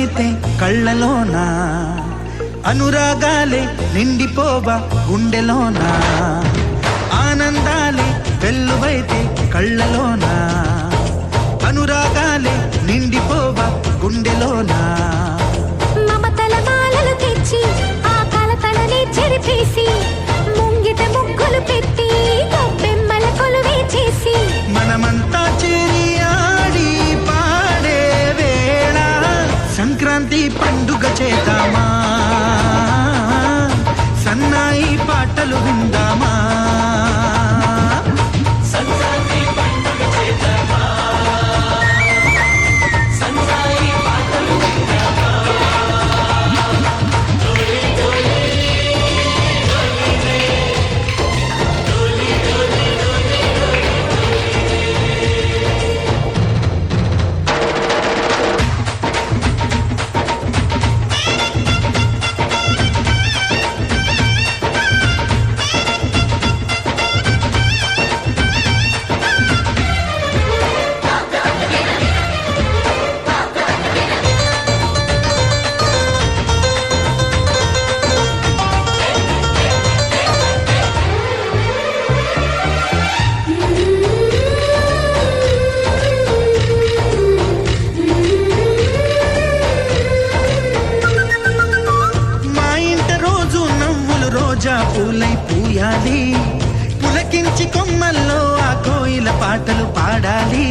వెల్లువైతే కళ్ళలోనా, అనురాగాలే నిండిపోవా గుండెలోనా, ఆనందాలే వెల్లువైతే కళ్ళలోనా, అనురాగాలే నిండిపోవా గుండెలోనా. మమతల మాలలు తెచ్చి ఆ కలతలని చెరిపేసి ముంగిట ముగ్గులు పెట్టి గొబ్బెమ్మల కొలువే చేసి మనమంతా చేరి ఆడి పాడే వేళ సంక్రాంతి పండుగ చేద్దామా, సన్నాయి పాటలు విందామా. రోజా పూలై పూయాలి, పులకించి కొమ్మల్లో ఆ కోయిల పాటలు పాడాలి.